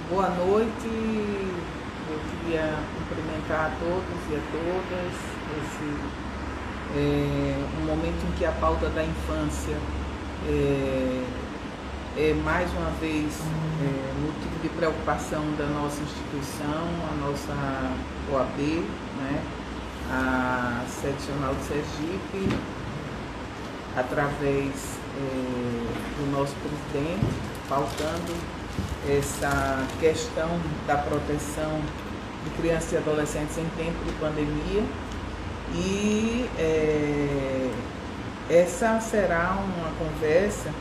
Boa noite, eu queria cumprimentar a todos e a todas. Esse um momento em que a pauta da infância é, é mais uma vez motivo de preocupação da nossa instituição, a nossa OAB, né? A seccional de Sergipe, através do nosso presidente, pautando essa questão da proteção de crianças e adolescentes em tempo de pandemia. E essa será uma conversa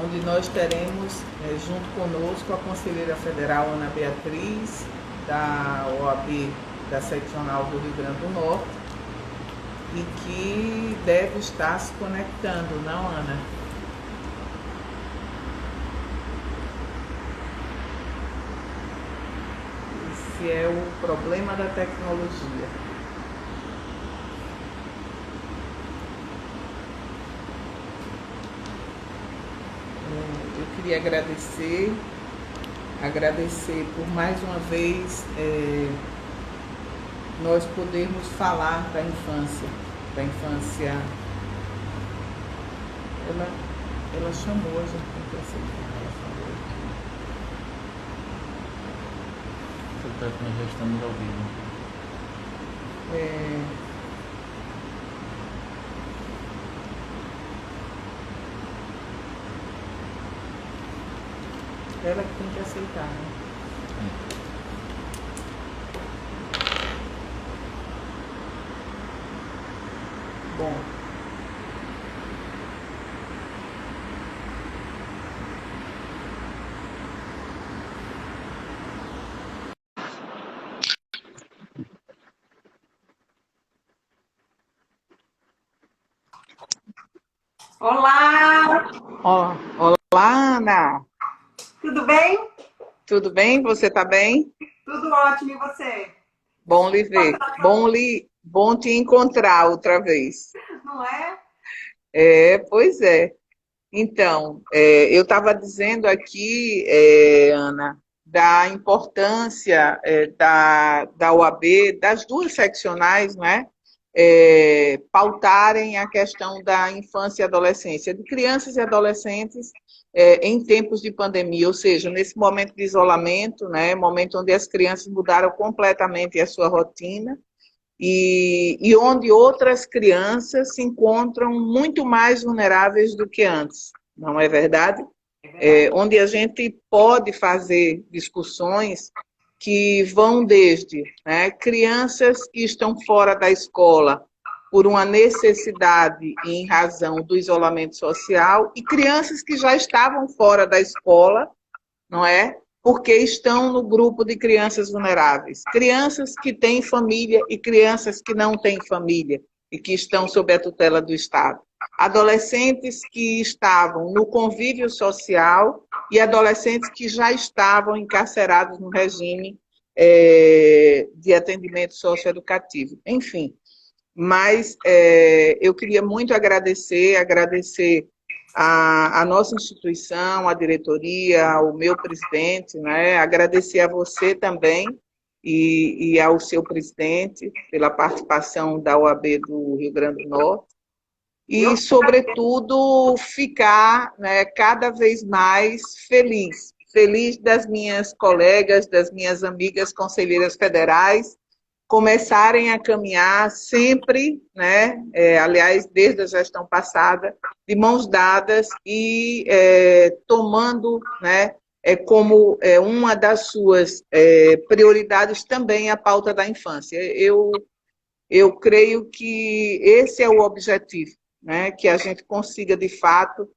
onde nós teremos junto conosco a conselheira federal Ana Beatriz, da OAB da seccional do Rio Grande do Norte, e que deve estar se conectando, não, Ana? Esse é o problema da tecnologia. Eu queria agradecer por mais uma vez nós podermos falar da infância. Ela chamou a gente para aceitar, ela falou Portanto, nós já estamos ao vivo. ela que tem que aceitar, né? Bom, Olá, olá, Ana. tudo bem? Tudo bem? Você está bem? Tudo ótimo, e você? Bom lhe ver. Bom te encontrar outra vez. Não é? Pois é. Então, eu estava dizendo aqui, Ana, da importância da OAB, das duas seccionais, né, pautarem a questão da infância e adolescência, de crianças e adolescentes em tempos de pandemia, ou seja, nesse momento de isolamento, né, momento onde as crianças mudaram completamente a sua rotina, e onde outras crianças se encontram muito mais vulneráveis do que antes, não é verdade? Onde a gente pode fazer discussões que vão desde, né, crianças que estão fora da escola por uma necessidade em razão do isolamento social e crianças que já estavam fora da escola, não é? Porque estão no grupo de crianças vulneráveis. Crianças que têm família e crianças que não têm família e que estão sob a tutela do Estado. Adolescentes que estavam no convívio social e adolescentes que já estavam encarcerados no regime de atendimento socioeducativo. Enfim, mas eu queria muito agradecer a nossa instituição, a diretoria, o meu presidente, né? Agradecer a você também e ao seu presidente pela participação da OAB do Rio Grande do Norte e, sobretudo, ficar, né, cada vez mais feliz das minhas colegas, das minhas amigas conselheiras federais, começarem a caminhar sempre, né, aliás, desde a gestão passada, de mãos dadas e tomando, né, como uma das suas prioridades também a pauta da infância. Eu creio que esse é o objetivo, né, que a gente consiga, de fato,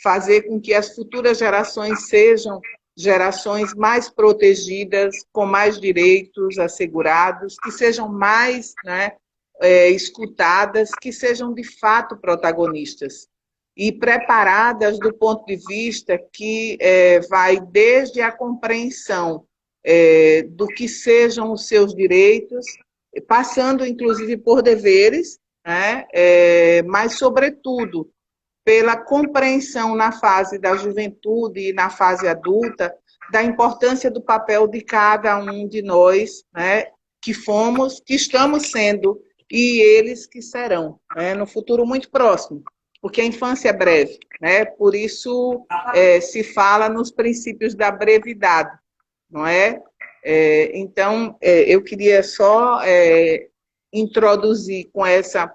fazer com que as futuras gerações sejam gerações mais protegidas, com mais direitos assegurados, que sejam mais, né, escutadas, que sejam de fato protagonistas e preparadas do ponto de vista que vai desde a compreensão do que sejam os seus direitos, passando inclusive por deveres, né, mas sobretudo pela compreensão na fase da juventude e na fase adulta da importância do papel de cada um de nós, né, que fomos, que estamos sendo, e eles que serão, né, no futuro muito próximo, porque a infância é breve, né, por isso se fala nos princípios da brevidade, não é? Então, eu queria só introduzir com essa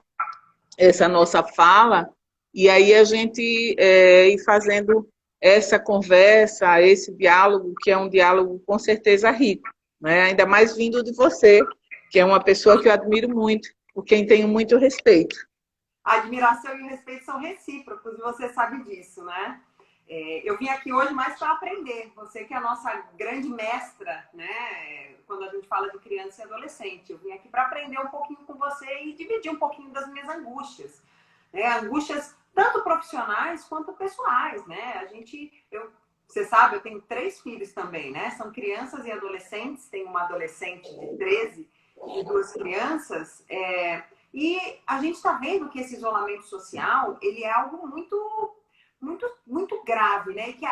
nossa fala, e aí a gente ir fazendo essa conversa, esse diálogo, que é um diálogo com certeza rico, né? Ainda mais vindo de você, que é uma pessoa que eu admiro muito, por quem tenho muito respeito. A admiração e o respeito são recíprocos, e você sabe disso, né? Eu vim aqui hoje mais para aprender. Você que é a nossa grande mestra, né? Quando a gente fala de criança e adolescente. Eu vim aqui para aprender um pouquinho com você e dividir um pouquinho das minhas angústias. Né? Angústias tanto profissionais quanto pessoais, né? Você sabe, eu tenho 3 filhos também, né? São crianças e adolescentes. Tenho uma adolescente de 13 e 2 crianças. E a gente está vendo que esse isolamento social, ele é algo muito grave, né? E que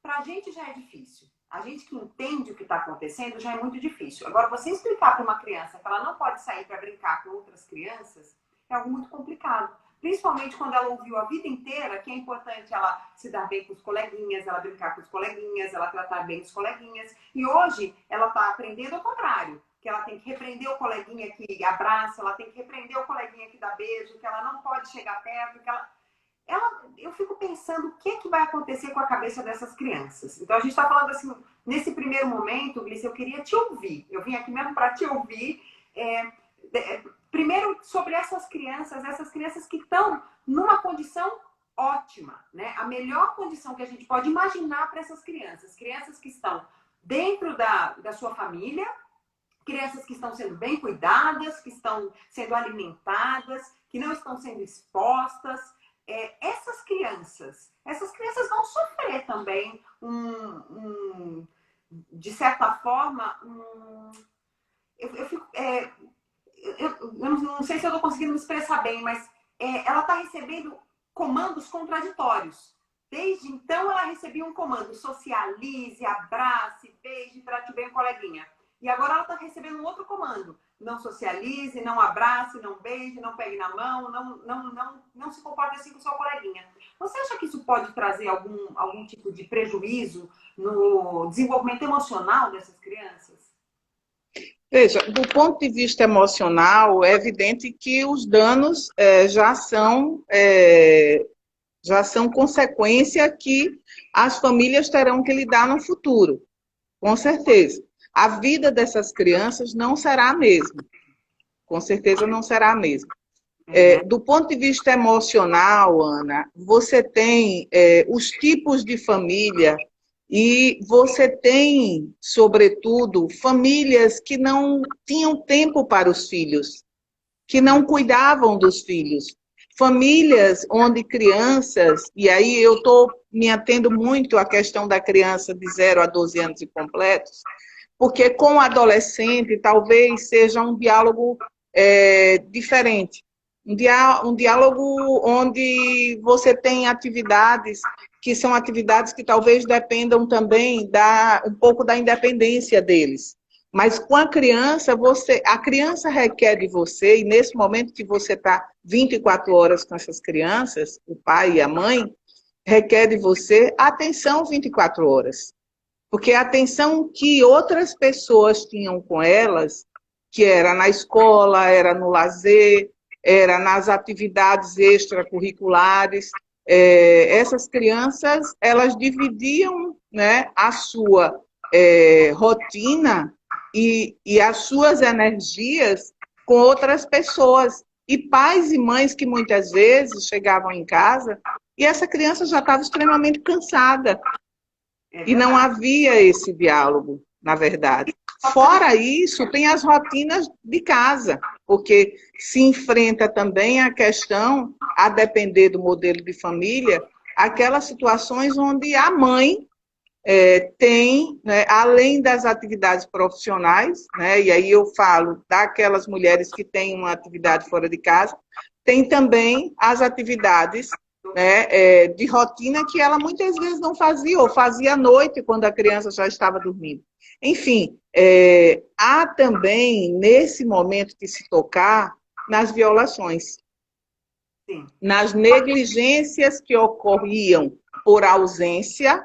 para a gente já é difícil. A gente que entende o que está acontecendo já é muito difícil. Agora, você explicar para uma criança que ela não pode sair para brincar com outras crianças é algo muito complicado. Principalmente quando ela ouviu a vida inteira que é importante ela se dar bem com os coleguinhas, ela brincar com os coleguinhas, ela tratar bem os coleguinhas. E hoje ela está aprendendo ao contrário. Que ela tem que repreender o coleguinha que abraça, ela tem que repreender o coleguinha que dá beijo, que ela não pode chegar perto, que eu fico pensando o que vai acontecer com a cabeça dessas crianças. Então, a gente está falando assim, nesse primeiro momento, Gleice, eu queria te ouvir. Eu vim aqui mesmo para te ouvir. Primeiro, sobre essas crianças que estão numa condição ótima, né? A melhor condição que a gente pode imaginar para essas crianças. Crianças que estão dentro da sua família, crianças que estão sendo bem cuidadas, que estão sendo alimentadas, que não estão sendo expostas. Essas crianças vão sofrer também de certa forma, eu não sei se eu estou conseguindo me expressar bem, mas ela está recebendo comandos contraditórios. Desde então, ela recebia um comando: socialize, abrace, beije, trate bem o coleguinha. E agora ela está recebendo um outro comando: não socialize, não abrace, não beije, não pegue na mão, não se comporte assim com o seu coleguinha. Você acha que isso pode trazer algum tipo de prejuízo no desenvolvimento emocional dessas crianças? Veja, do ponto de vista emocional, é evidente que os danos já são consequência que as famílias terão que lidar no futuro, com certeza. A vida dessas crianças não será a mesma. Com certeza não será a mesma. Do ponto de vista emocional, Ana, você tem os tipos de família e você tem, sobretudo, famílias que não tinham tempo para os filhos, que não cuidavam dos filhos. Famílias onde crianças, e aí eu estou me atendo muito à questão da criança de 0 a 12 anos incompletos, porque com o adolescente talvez seja um diálogo diferente. Um diálogo onde você tem atividades que são atividades que talvez dependam também um pouco da independência deles. Mas com a criança requer de você, e nesse momento que você está 24 horas com essas crianças, o pai e a mãe, requer de você atenção 24 horas. Porque a atenção que outras pessoas tinham com elas, que era na escola, era no lazer, era nas atividades extracurriculares, essas crianças, elas dividiam, né, a sua rotina e as suas energias com outras pessoas. E pais e mães que muitas vezes chegavam em casa e essa criança já estava extremamente cansada. E não havia esse diálogo, na verdade. Fora isso, tem as rotinas de casa, porque se enfrenta também a questão, a depender do modelo de família, aquelas situações onde a mãe tem, né, além das atividades profissionais, né, e aí eu falo daquelas mulheres que têm uma atividade fora de casa, tem também as atividades né, de rotina que ela muitas vezes não fazia, ou fazia à noite, quando a criança já estava dormindo. Enfim, há também, nesse momento, que se tocar nas violações, Sim. nas negligências que ocorriam por ausência,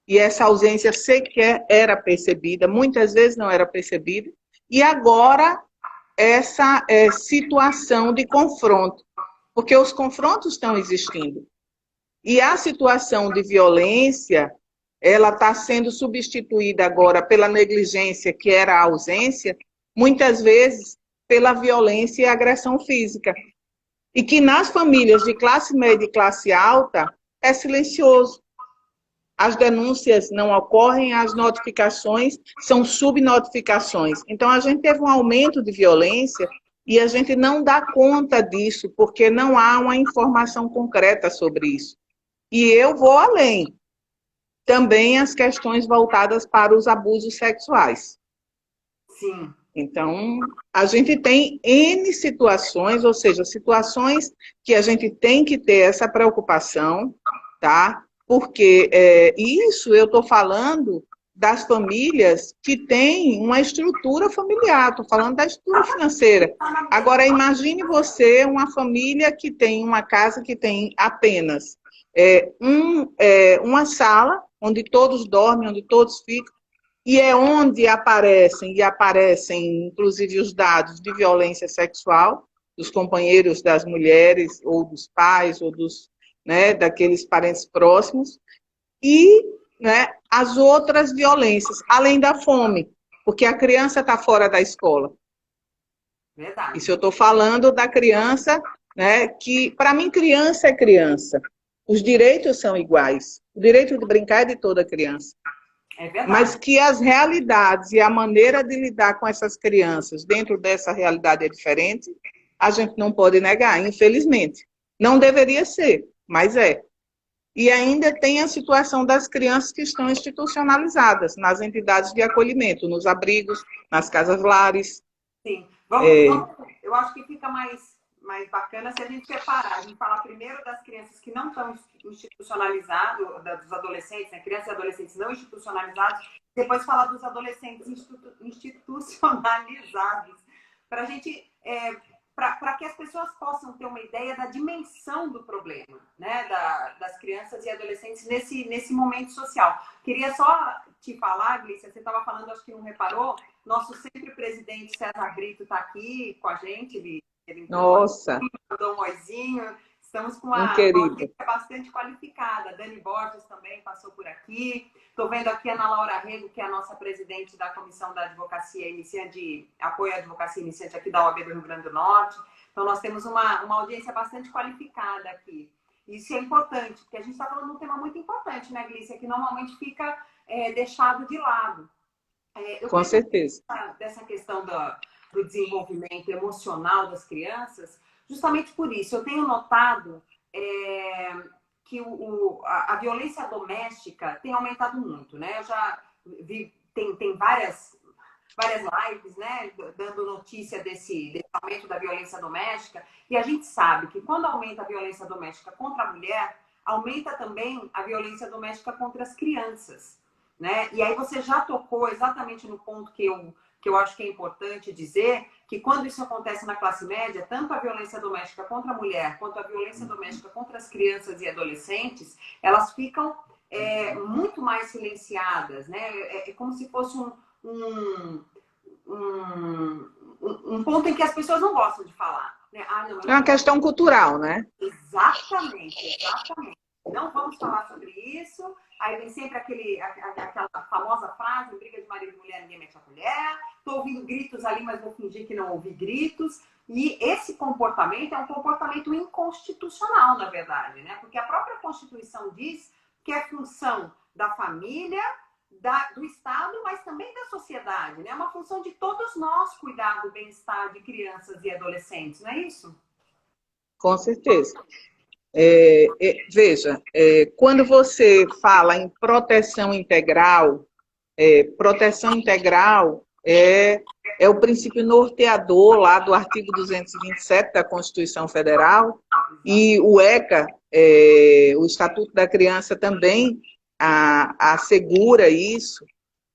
e essa ausência sequer era percebida, muitas vezes não era percebida, e agora essa situação de confronto, porque os confrontos estão existindo. E a situação de violência, ela está sendo substituída agora pela negligência, que era a ausência, muitas vezes pela violência e agressão física. E que nas famílias de classe média e classe alta é silencioso. As denúncias não ocorrem, as notificações são subnotificações. Então, a gente teve um aumento de violência e a gente não dá conta disso, porque não há uma informação concreta sobre isso. E eu vou além. Também as questões voltadas para os abusos sexuais. Sim. Então, a gente tem N situações, ou seja, situações que a gente tem que ter essa preocupação, tá? Porque isso eu estou falando das famílias que têm uma estrutura familiar, estou falando da estrutura financeira. Agora, imagine você uma família que tem uma casa que tem apenas uma sala, onde todos dormem, onde todos ficam, e é onde aparecem inclusive os dados de violência sexual dos companheiros das mulheres, ou dos pais, ou daqueles parentes próximos, e as outras violências, além da fome, porque a criança está fora da escola. Verdade. Isso eu estou falando da criança, que, para mim, criança é criança. Os direitos são iguais. O direito de brincar é de toda criança. É verdade. Mas que as realidades e a maneira de lidar com essas crianças dentro dessa realidade é diferente, a gente não pode negar, infelizmente. Não deveria ser, mas é. E ainda tem a situação das crianças que estão institucionalizadas nas entidades de acolhimento, nos abrigos, nas casas-lares. Sim. Eu acho que fica mais bacana se a gente separar. A gente falar primeiro das crianças que não estão institucionalizadas, dos adolescentes, né? Crianças e adolescentes não institucionalizados, depois falar dos adolescentes institucionalizados, para a gente, para que as pessoas possam ter uma ideia da dimensão do problema, né? Das crianças e adolescentes nesse momento social. Queria só te falar, Glícia, você estava falando, acho que não reparou, nosso sempre presidente César Brito está aqui com a gente, ele Nossa! Dom Moizinho, estamos com uma audiência bastante qualificada. Dani Borges também passou por aqui. Estou vendo aqui a Ana Laura Rego, que é a nossa presidente da Comissão da Advocacia Iniciante, Apoio à Advocacia Iniciante aqui da OAB do Rio Grande do Norte. Então, nós temos uma audiência bastante qualificada aqui. Isso é importante, porque a gente está falando de um tema muito importante, né, Glícia, que normalmente fica deixado de lado. Com certeza. Dessa questão do desenvolvimento emocional das crianças, justamente por isso. Eu tenho notado que a violência doméstica tem aumentado muito, né? Eu já vi, tem várias lives, né, dando notícia desse aumento da violência doméstica, e a gente sabe que quando aumenta a violência doméstica contra a mulher, aumenta também a violência doméstica contra as crianças, né? E aí você já tocou exatamente no ponto que eu acho que é importante dizer, que quando isso acontece na classe média, tanto a violência doméstica contra a mulher, quanto a violência doméstica contra as crianças e adolescentes, elas ficam muito mais silenciadas, né? É como se fosse um ponto em que as pessoas não gostam de falar, né? É uma questão cultural, né? Exatamente. Não vamos falar sobre isso. Aí vem sempre aquela famosa frase, briga de marido e mulher, ninguém mete a colher. Estou ouvindo gritos ali, mas vou fingir que não ouvi gritos. E esse comportamento é um comportamento inconstitucional, na verdade, né? Porque a própria Constituição diz que é função da família, do Estado, mas também da sociedade, né? É uma função de todos nós cuidar do bem-estar de crianças e adolescentes, não é isso? Com certeza. Veja, quando você fala em proteção integral é é o princípio norteador lá do artigo 227 da Constituição Federal, e o ECA, o Estatuto da Criança, também assegura isso.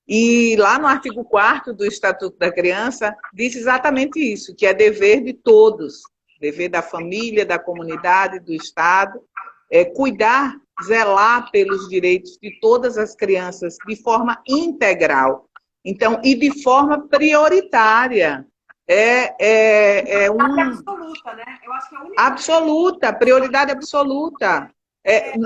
E lá no artigo 4º do Estatuto da Criança, diz exatamente isso, que é dever de todos, dever da família, da comunidade, do Estado, cuidar, zelar pelos direitos de todas as crianças de forma integral. Então, e de forma prioritária. Absoluta, né? Eu acho que é a única... Absoluta, prioridade absoluta.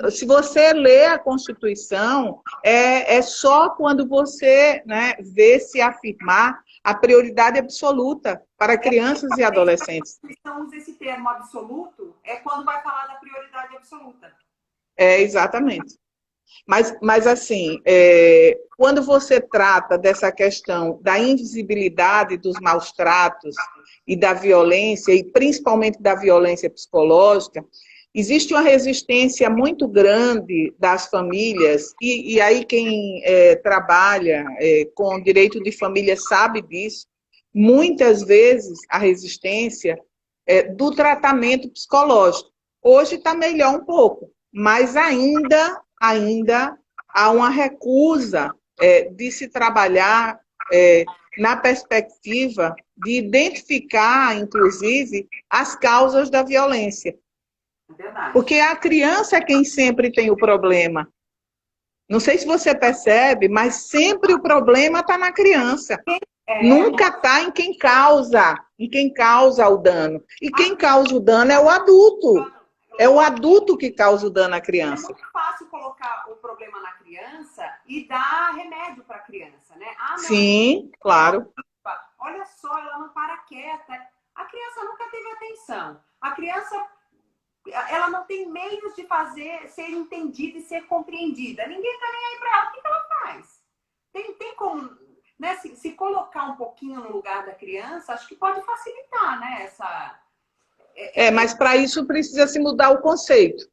Se você lê a Constituição, é só quando você, né, vê se afirmar a prioridade absoluta para crianças e adolescentes. A Constituição usa esse termo absoluto, é quando vai falar da prioridade absoluta. Exatamente. Mas assim, quando você trata dessa questão da invisibilidade dos maus tratos e da violência, e principalmente da violência psicológica, existe uma resistência muito grande das famílias, e aí quem trabalha com direito de família sabe disso, muitas vezes a resistência do tratamento psicológico. Hoje está melhor um pouco, mas ainda há uma recusa de se trabalhar na perspectiva de identificar, inclusive, as causas da violência. Verdade. Porque a criança é quem sempre tem o problema. Não sei se você percebe, mas sempre o problema está na criança. Nunca está em quem causa o dano. E quem causa o dano é o adulto. É o adulto que causa o dano à criança. É muito fácil colocar o problema na criança e dar remédio para a criança, né? Sim, claro. Olha só, ela não para quieta. A criança nunca teve atenção. A criança, ela não tem meios de ser entendida e ser compreendida. Ninguém está nem aí para ela. O que ela faz? Tem como, né? Se colocar um pouquinho no lugar da criança, acho que pode facilitar, né? Mas para isso precisa se mudar o conceito.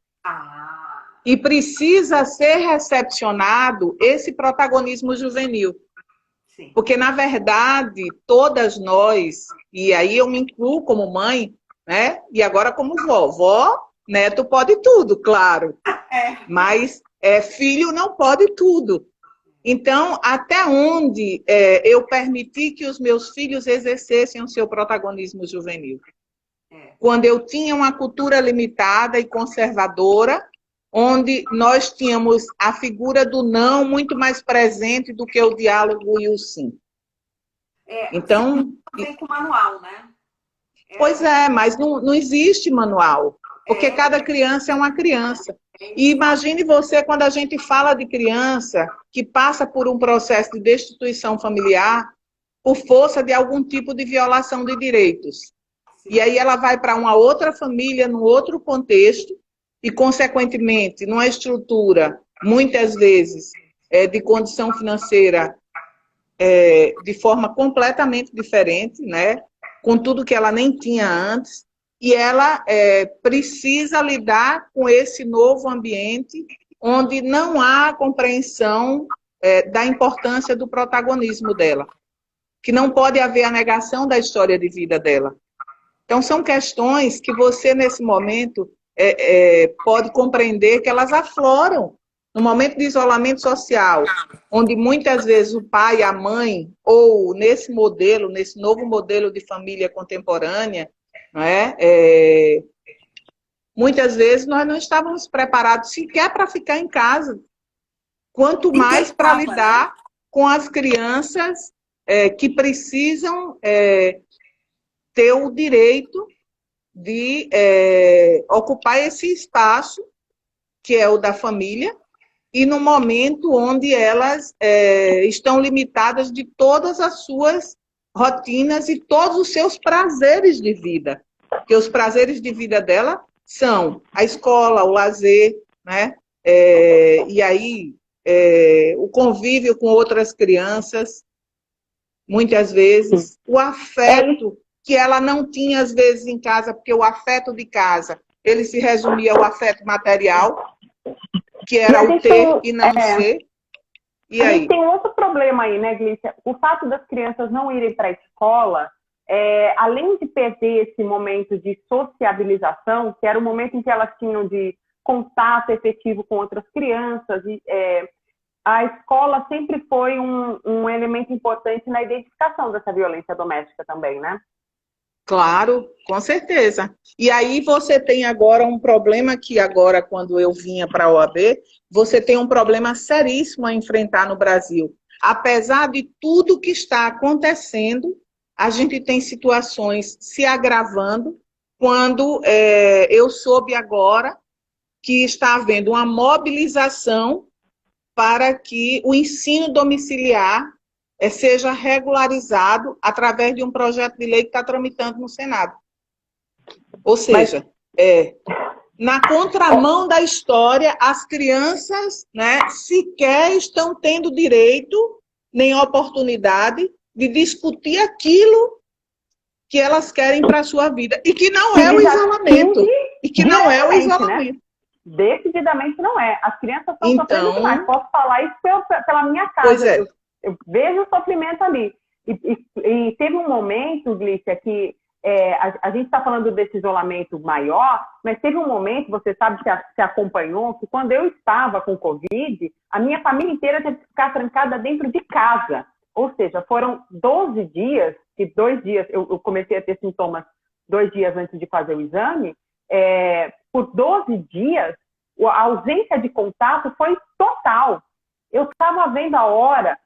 E precisa ser recepcionado esse protagonismo juvenil. Sim. Porque, na verdade, todas nós, e aí eu me incluo como mãe, né? E agora como vó. Vó, neto pode tudo, claro. Mas filho não pode tudo. Então, até onde eu permiti que os meus filhos exercessem o seu protagonismo juvenil? Quando eu tinha uma cultura limitada e conservadora, onde nós tínhamos a figura do não muito mais presente do que o diálogo e o sim. Então, tem com manual, né? Pois mas não existe manual, porque cada criança é uma criança. E imagine você, quando a gente fala de criança que passa por um processo de destituição familiar por força de algum tipo de violação de direitos. E aí ela vai para uma outra família, num outro contexto, e, consequentemente, numa estrutura, muitas vezes, de condição financeira de forma completamente diferente, né? Com tudo que ela nem tinha antes, e ela precisa lidar com esse novo ambiente, onde não há compreensão da importância do protagonismo dela, que não pode haver a negação da história de vida dela. Então, são questões que você, nesse momento, pode compreender que elas afloram no momento de isolamento social, onde muitas vezes o pai, a mãe, ou nesse novo modelo de família contemporânea, não é? Muitas vezes nós não estávamos preparados sequer para ficar em casa, quanto mais para lidar com as crianças que precisam ter o direito de ocupar esse espaço, que é o da família, e no momento onde elas estão limitadas de todas as suas rotinas e todos os seus prazeres de vida. Porque os prazeres de vida dela são a escola, o lazer, né? E aí o convívio com outras crianças, muitas vezes, o afeto que ela não tinha, às vezes, em casa, porque o afeto de casa, ele se resumia ao afeto material, que era o ter e não ser. E a aí? gente tem um outro problema aí, né, Glícia? O fato das crianças não irem para a escola, além de perder esse momento de sociabilização, que era o momento em que elas tinham de contato efetivo com outras crianças, a escola sempre foi um elemento importante na identificação dessa violência doméstica também, né? Claro, com certeza. E aí você tem agora um problema que agora, quando eu vinha para a OAB, você tem um problema seríssimo a enfrentar no Brasil. Apesar de tudo que está acontecendo, a gente tem situações se agravando, quando eu soube agora que está havendo uma mobilização para que o ensino domiciliar seja regularizado através de um projeto de lei que está tramitando no Senado. Ou seja, na contramão da história, as crianças, né, sequer estão tendo direito nem oportunidade de discutir aquilo que elas querem para a sua vida. E que não é o isolamento. E que não é o isolamento. Né? Decididamente não é. As crianças estão sofrendo demais. Posso falar isso pela minha casa. Pois é. Eu vejo o sofrimento ali. E teve um momento, Glícia, que a gente está falando desse isolamento maior, mas teve um momento, você sabe que se acompanhou, que quando eu estava com Covid, a minha família inteira teve que ficar trancada dentro de casa. Ou seja, foram 12 dias, que 2 dias, eu comecei a ter sintomas 2 dias antes de fazer o exame, por 12 dias, a ausência de contato foi total. Eu estava vendo a hora,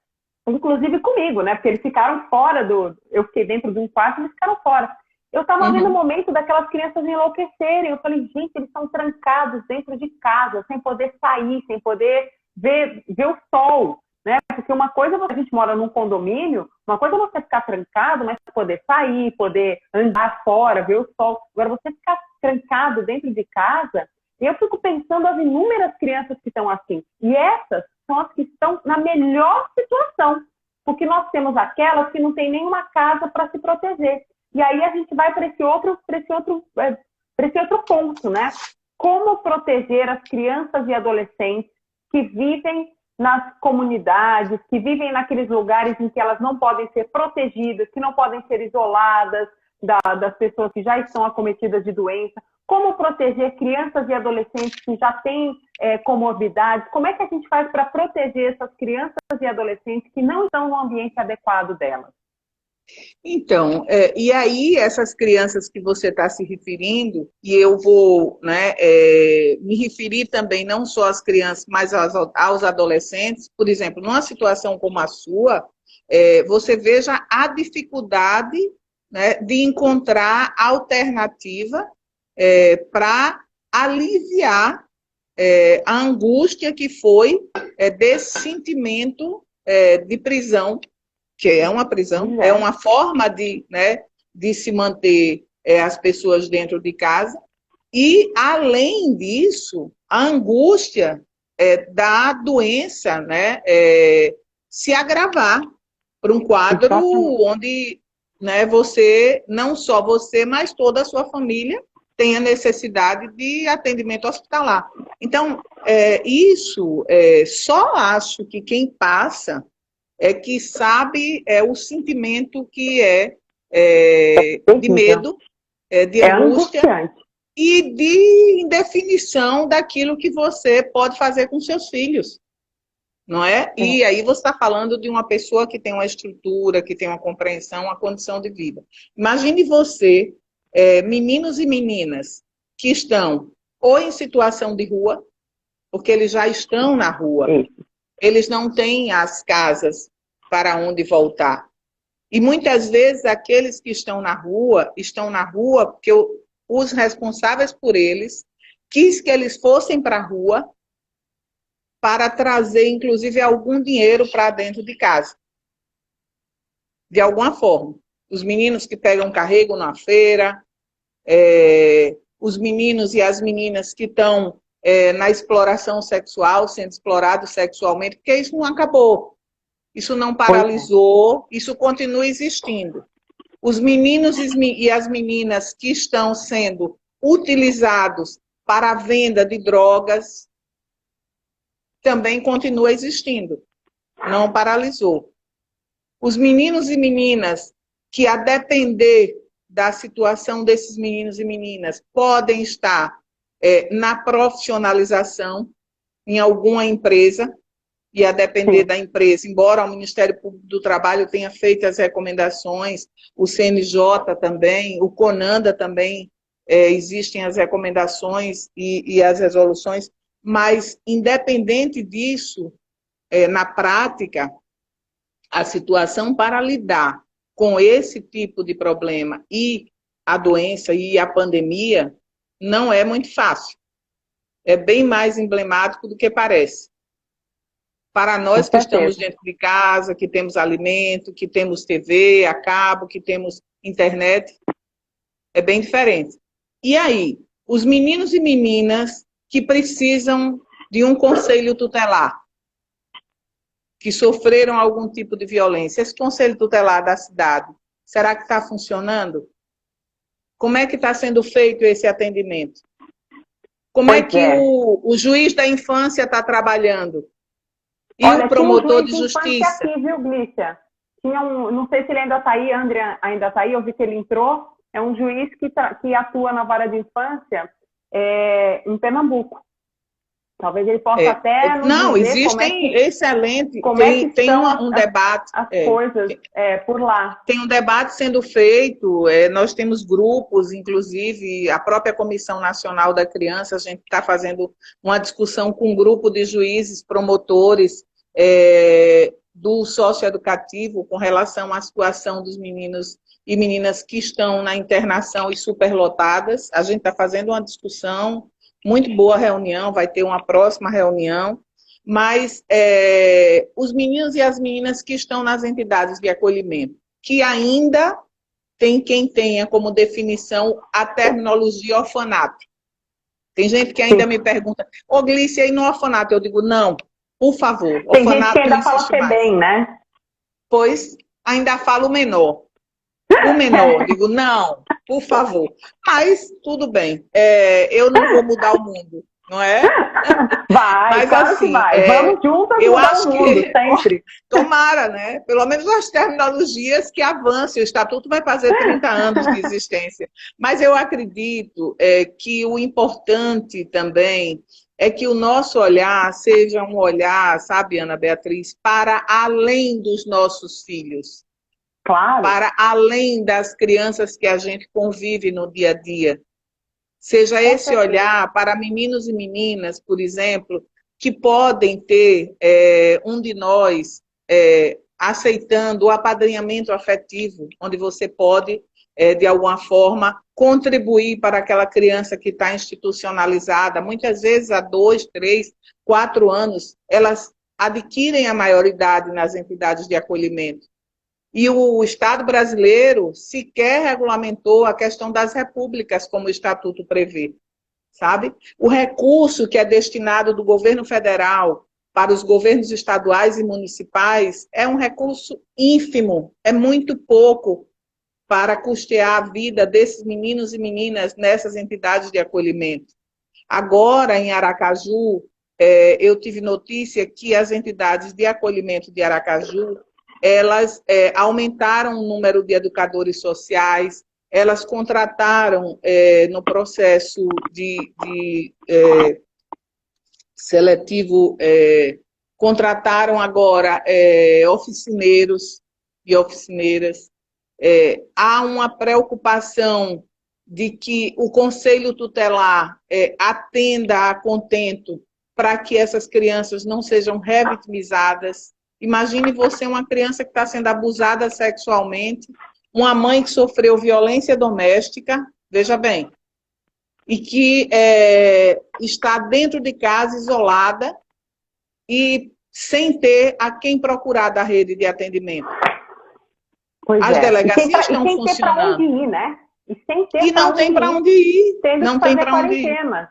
inclusive comigo, né? Porque eles ficaram fora eu fiquei dentro de um quarto e eles ficaram fora. Eu estava vendo o momento daquelas crianças enlouquecerem. Eu falei, gente, eles estão trancados dentro de casa, sem poder sair, sem poder ver o sol, né? Porque uma coisa, a gente mora num condomínio, uma coisa é você ficar trancado, mas poder sair, poder andar fora, ver o sol. Agora, você ficar trancado dentro de casa, eu fico pensando as inúmeras crianças que estão assim. E essas são as que estão na melhor situação, porque nós temos aquelas que não tem nenhuma casa para se proteger. E aí a gente vai para esse outro ponto, né? Como proteger as crianças e adolescentes que vivem nas comunidades, que vivem naqueles lugares em que elas não podem ser protegidas, que não podem ser isoladas das pessoas que já estão acometidas de doença. Como proteger crianças e adolescentes que já têm comorbidades? Como é que a gente faz para proteger essas crianças e adolescentes que não estão no ambiente adequado delas? Então, e aí essas crianças que você está se referindo, e eu vou, né, me referir também não só às crianças, mas aos adolescentes, por exemplo, numa situação como a sua, você veja a dificuldade, né, de encontrar alternativa para aliviar a angústia que foi desse sentimento de prisão, que é uma prisão, é uma forma de se manter as pessoas dentro de casa. E, além disso, a angústia da doença, né, se agravar para um quadro onde, né, você, não só você, mas toda a sua família tem a necessidade de atendimento hospitalar. Então, isso, só acho que quem passa que sabe o sentimento que de medo, de angústia e de indefinição daquilo que você pode fazer com seus filhos, não é? E aí você está falando de uma pessoa que tem uma estrutura, que tem uma compreensão, uma condição de vida. Imagine você, meninos e meninas que estão ou em situação de rua, porque eles já estão na rua, eles não têm as casas para onde voltar. E muitas vezes aqueles que estão na rua porque os responsáveis por eles quis que eles fossem para a rua para trazer, inclusive, algum dinheiro para dentro de casa. De alguma forma. Os meninos que pegam carrego na feira, os meninos e as meninas que estão na exploração sexual, sendo explorados sexualmente, porque isso não acabou. Isso não paralisou, isso continua existindo. Os meninos e as meninas que estão sendo utilizados para a venda de drogas também continua existindo. não paralisou. Os meninos e meninas que, a depender da situação desses meninos e meninas, podem estar na profissionalização em alguma empresa, e a depender da empresa, embora o Ministério Público do Trabalho tenha feito as recomendações, o CNJ também, o CONANDA também, existem as recomendações e as resoluções, mas, independente disso, na prática, a situação para lidar com esse tipo de problema e a doença e a pandemia não é muito fácil. É bem mais emblemático do que parece. Para nós que estamos dentro de casa, que temos alimento, que temos TV a cabo, que temos internet, é bem diferente. E aí, os meninos e meninas que precisam de um conselho tutelar, que sofreram algum tipo de violência, esse conselho tutelar da cidade, será que está funcionando? Como é que está sendo feito esse atendimento? Como é que o juiz da infância está trabalhando? E o promotor de justiça? Aqui, viu, Glícia? Não sei se ele ainda está aí, André ainda está aí, eu vi que ele entrou. É um juiz que atua na vara de infância em Pernambuco. Talvez ele possa até nos não, dizer existem excelente. Tem um debate. As coisas por lá. Tem um debate sendo feito, nós temos grupos, inclusive a própria Comissão Nacional da Criança, a gente está fazendo uma discussão com um grupo de juízes, promotores do socioeducativo com relação à situação dos meninos e meninas que estão na internação e superlotadas. A gente está fazendo uma discussão, muito boa reunião, vai ter uma próxima reunião, mas os meninos e as meninas que estão nas entidades de acolhimento, que ainda tem quem tenha como definição a terminologia orfanato. Tem gente que ainda me pergunta, Glícia, e no orfanato? Eu digo, não, por favor. Tem gente que ainda fala FEBEM, né? Pois, ainda fala o menor. O menor, digo, não, por favor. Mas, tudo bem, eu não vou mudar o mundo, não é? Vai, mas, claro assim, que vai. Vamos juntas eu mudar acho o mundo, que, sempre. Tomara, né? Pelo menos as terminologias que avancem. O Estatuto vai fazer 30 anos de existência. Mas eu acredito que o importante também é que o nosso olhar seja um olhar, sabe, Ana Beatriz, para além dos nossos filhos. Claro. Para além das crianças que a gente convive no dia a dia. Seja esse olhar para meninos e meninas, por exemplo, que podem ter um de nós aceitando o apadrinhamento afetivo, onde você pode, de alguma forma, contribuir para aquela criança que está institucionalizada. Muitas vezes, há 2, 3, 4 anos, elas adquirem a maioridade nas entidades de acolhimento. E o Estado brasileiro sequer regulamentou a questão das repúblicas, como o Estatuto prevê, sabe? O recurso que é destinado do governo federal para os governos estaduais e municipais é um recurso ínfimo, é muito pouco para custear a vida desses meninos e meninas nessas entidades de acolhimento. Agora, em Aracaju, eu tive notícia que as entidades de acolhimento de Aracaju elas aumentaram o número de educadores sociais, elas contrataram no processo de seletivo, contrataram agora oficineiros e oficineiras. Há uma preocupação de que o Conselho Tutelar atenda a contento para que essas crianças não sejam revitimizadas. Imagine você uma criança que está sendo abusada sexualmente, uma mãe que sofreu violência doméstica, veja bem, e que está dentro de casa, isolada, e sem ter a quem procurar da rede de atendimento. Pois As delegacias estão funcionando. E sem ter para onde ir, né? E não tem para onde ir. Não tem para onde ir.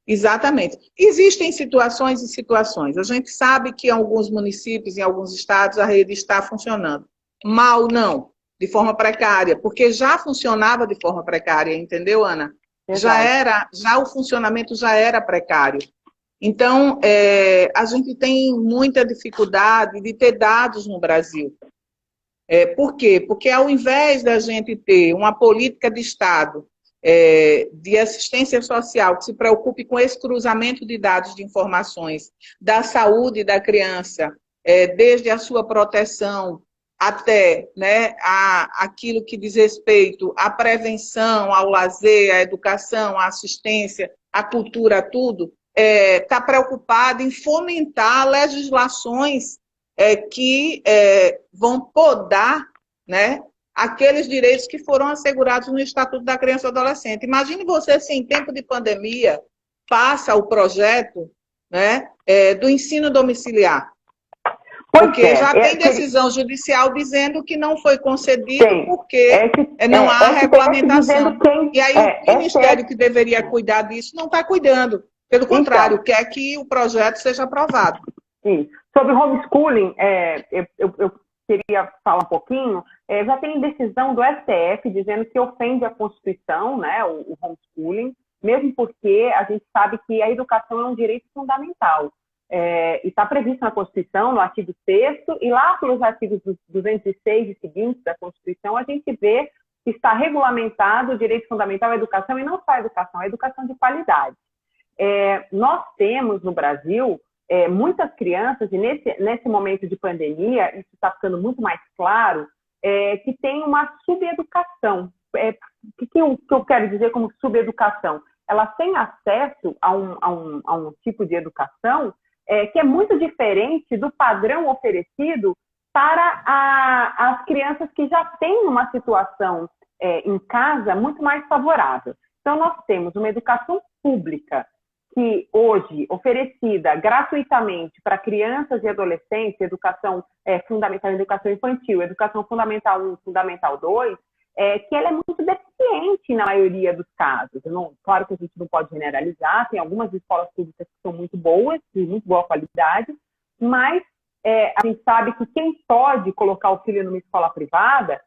Exatamente. Existem situações e situações. A gente sabe que em alguns municípios, em alguns estados, a rede está funcionando. Mal não, de forma precária, porque já funcionava de forma precária, entendeu, Ana? Já o funcionamento já era precário. Então, a gente tem muita dificuldade de ter dados no Brasil. Por quê? Porque ao invés da gente ter uma política de Estado de assistência social que se preocupe com esse cruzamento de dados de informações da saúde da criança, desde a sua proteção até, né, aquilo que diz respeito à prevenção, ao lazer, à educação, à assistência, à cultura, a tudo, está preocupado em fomentar legislações que vão podar, né, aqueles direitos que foram assegurados no Estatuto da Criança e do Adolescente. Imagine você se em tempo de pandemia passa o projeto, né, do ensino domiciliar. Porque já tem decisão judicial dizendo que não foi concedido porque não há regulamentação. E aí o Ministério que deveria cuidar disso não está cuidando. Pelo contrário, quer que o projeto seja aprovado. Sim. Sobre homeschooling, eu queria falar um pouquinho. Já tem decisão do STF dizendo que ofende a Constituição, né, o homeschooling, mesmo porque a gente sabe que a educação é um direito fundamental. E está previsto na Constituição, no artigo 6º, e lá pelos artigos 206 e seguintes da Constituição, a gente vê que está regulamentado o direito fundamental à educação, e não só a educação, a educação de qualidade. Nós temos no Brasil muitas crianças, e nesse momento de pandemia, isso está ficando muito mais claro, que tem uma subeducação. O que eu quero dizer como subeducação? Elas têm acesso a um tipo de educação que é muito diferente do padrão oferecido para as crianças que já têm uma situação em casa muito mais favorável. Então, nós temos uma educação pública que hoje, oferecida gratuitamente para crianças e adolescentes, educação fundamental, educação infantil, educação fundamental 1, fundamental 2, que ela é muito deficiente na maioria dos casos. Claro que a gente não pode generalizar, tem algumas escolas públicas que são muito boas, de muito boa qualidade, mas a gente sabe que quem pode colocar o filho numa escola privada,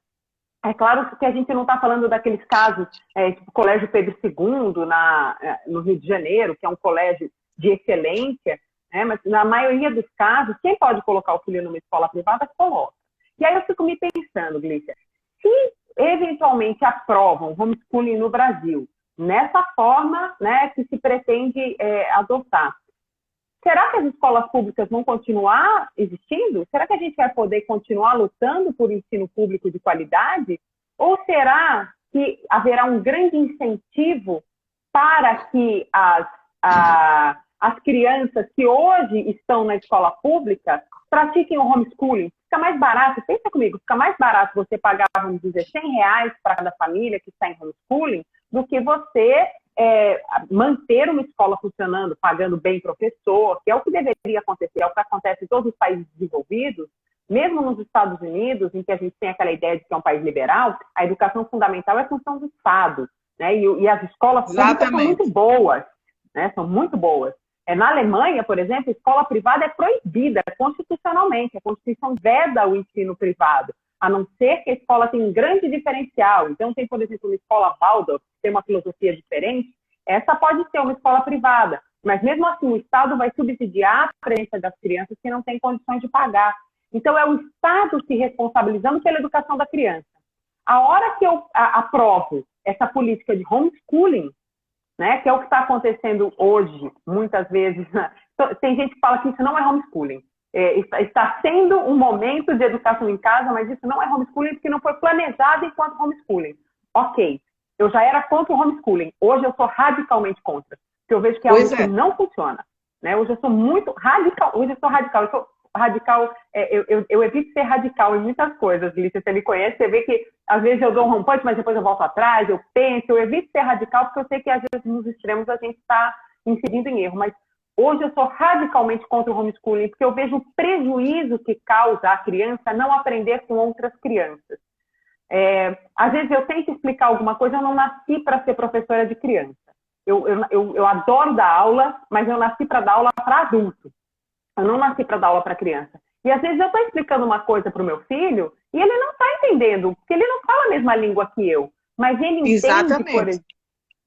é claro que a gente não está falando daqueles casos, tipo o Colégio Pedro II, no Rio de Janeiro, que é um colégio de excelência, né? Mas na maioria dos casos, quem pode colocar o filho numa escola privada, coloca. E aí eu fico me pensando, Glícia, se eventualmente aprovam homeschooling no Brasil, nessa forma, né, que se pretende adotar, será que as escolas públicas vão continuar existindo? Será que a gente vai poder continuar lutando por ensino público de qualidade? Ou será que haverá um grande incentivo para que as crianças que hoje estão na escola pública pratiquem o homeschooling? Fica mais barato, pensa comigo, fica mais barato você pagar, vamos dizer, R$100 para cada família que está em homeschooling do que você manter uma escola funcionando, pagando bem professor, que é o que deveria acontecer, é o que acontece em todos os países desenvolvidos, mesmo nos Estados Unidos, em que a gente tem aquela ideia de que é um país liberal, a educação fundamental é função do Estado, né? E as escolas públicas são muito boas, né? São muito boas. Na Alemanha, por exemplo, a escola privada é proibida constitucionalmente, a Constituição veda o ensino privado, a não ser que a escola tenha um grande diferencial. Então, tem, por exemplo, uma escola Waldorf, que tem uma filosofia diferente, essa pode ser uma escola privada, mas mesmo assim o Estado vai subsidiar a presença das crianças que não têm condições de pagar. Então, é o Estado se responsabilizando pela educação da criança. A hora que eu aprovo essa política de homeschooling, né, que é o que está acontecendo hoje, muitas vezes, tem gente que fala que isso não é homeschooling. Está sendo um momento de educação em casa, mas isso não é homeschooling porque não foi planejado enquanto homeschooling. Ok, eu já era contra o homeschooling, hoje eu sou radicalmente contra, porque eu vejo que é algo que não funciona. Né? Hoje eu sou muito radical, eu evito ser radical em muitas coisas, Lícia, você me conhece, você vê que às vezes eu dou um rompante, mas depois eu volto atrás, eu penso, eu evito ser radical porque eu sei que às vezes nos extremos a gente está incidindo em erro, mas hoje eu sou radicalmente contra o homeschooling, porque eu vejo o prejuízo que causa a criança não aprender com outras crianças. Às vezes eu tento explicar alguma coisa, eu não nasci para ser professora de criança. Eu adoro dar aula, mas eu nasci para dar aula para adulto. Eu não nasci para dar aula para criança. E às vezes eu estou explicando uma coisa para o meu filho e ele não está entendendo, porque ele não fala a mesma língua que eu. Mas ele entende, por exemplo.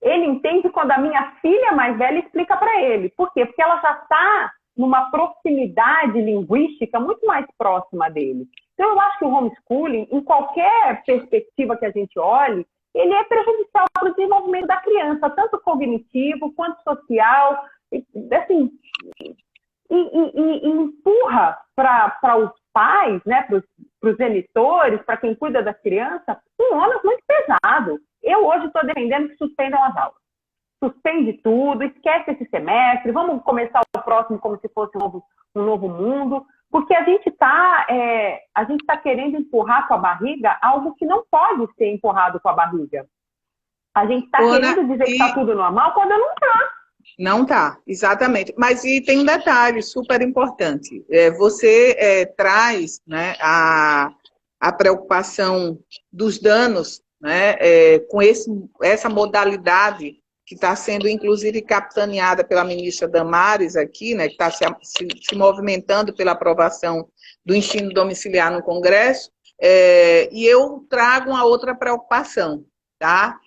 ele entende quando a minha filha mais velha explica para ele. Por quê? Porque ela já está numa proximidade linguística muito mais próxima dele. Então, eu acho que o homeschooling, em qualquer perspectiva que a gente olhe, ele é prejudicial para o desenvolvimento da criança, tanto cognitivo quanto social, assim, e empurra para os pais, né, para os genitores, para quem cuida da criança, um ônus muito pesado. Eu hoje estou defendendo que suspendam as aulas. Suspende tudo, esquece esse semestre, vamos começar o próximo como se fosse um novo mundo, porque a gente tá querendo empurrar com a barriga algo que não pode ser empurrado com a barriga. A gente está querendo dizer que está tudo normal quando não está. Não está, exatamente. Mas e tem um detalhe super importante. Você traz, né, a preocupação dos danos, né, com essa modalidade que está sendo, inclusive, capitaneada pela ministra Damares aqui, né, que está se movimentando pela aprovação do ensino domiciliar no Congresso, e eu trago uma outra preocupação, tá?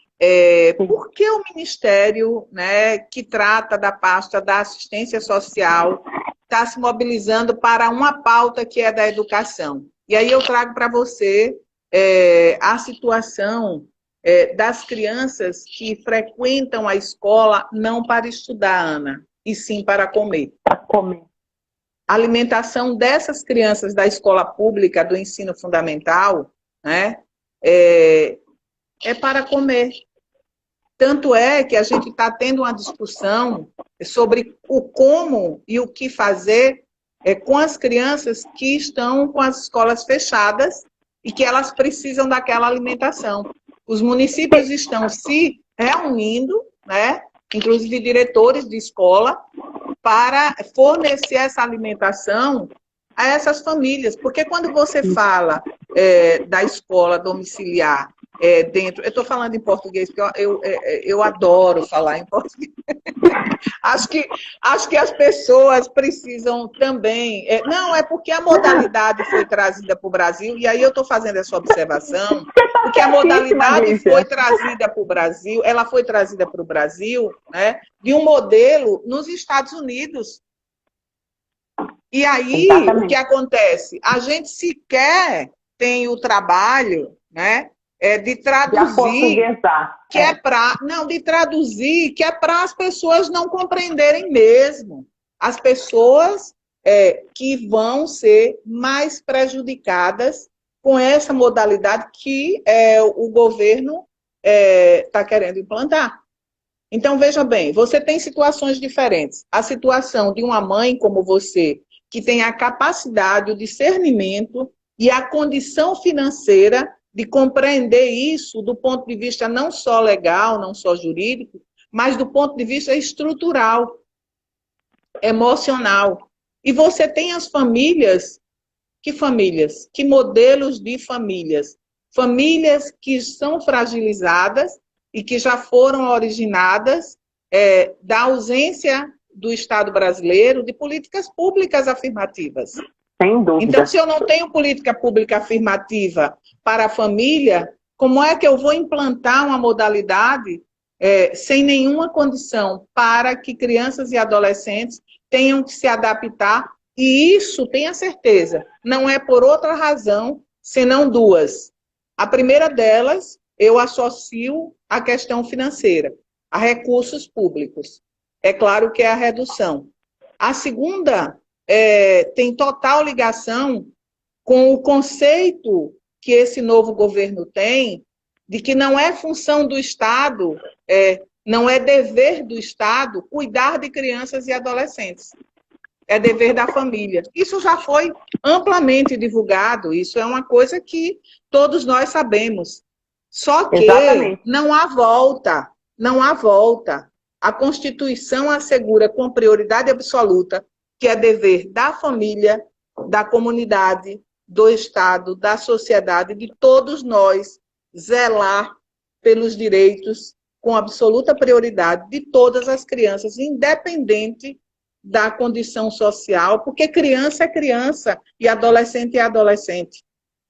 Por que o Ministério, né, que trata da pasta da assistência social está se mobilizando para uma pauta que é da educação? E aí eu trago para você a situação das crianças que frequentam a escola não para estudar, Ana, e sim para comer. Para comer. A alimentação dessas crianças da escola pública, do ensino fundamental, né, é para comer. Tanto é que a gente está tendo uma discussão sobre o como e o que fazer com as crianças que estão com as escolas fechadas e que elas precisam daquela alimentação. Os municípios estão se reunindo, né, inclusive diretores de escola, para fornecer essa alimentação a essas famílias. Porque quando você fala da escola domiciliar, dentro, eu estou falando em português, porque eu adoro falar em português. Acho que as pessoas precisam também... não, é porque a modalidade foi trazida para o Brasil, e aí eu estou fazendo essa observação, porque a modalidade foi trazida para o Brasil, ela foi trazida para o Brasil, né, de um modelo nos Estados Unidos. E aí, o que acontece? A gente sequer tem o trabalho, né, de traduzir, que é para as pessoas não compreenderem mesmo. As pessoas que vão ser mais prejudicadas com essa modalidade que o governo está querendo implantar. Então, veja bem, você tem situações diferentes. A situação de uma mãe como você, que tem a capacidade, o discernimento e a condição financeira de compreender isso do ponto de vista não só legal, não só jurídico, mas do ponto de vista estrutural, emocional. E você tem as famílias, que modelos de famílias? Famílias que são fragilizadas e que já foram originadas da ausência do Estado brasileiro de políticas públicas afirmativas. Sem dúvida. Então, se eu não tenho política pública afirmativa para a família, como é que eu vou implantar uma modalidade sem nenhuma condição para que crianças e adolescentes tenham que se adaptar? E isso, tenha certeza, não é por outra razão, senão duas. A primeira delas, eu associo à questão financeira, a recursos públicos. É claro que é a redução. A segunda tem total ligação com o conceito que esse novo governo tem de que não é função do Estado, não é dever do Estado cuidar de crianças e adolescentes. É dever da família. Isso já foi amplamente divulgado, isso é uma coisa que todos nós sabemos. Só que não há volta, não há volta. A Constituição assegura com prioridade absoluta que é dever da família, da comunidade, do Estado, da sociedade, de todos nós, zelar pelos direitos com absoluta prioridade de todas as crianças, independente da condição social, porque criança é criança e adolescente é adolescente.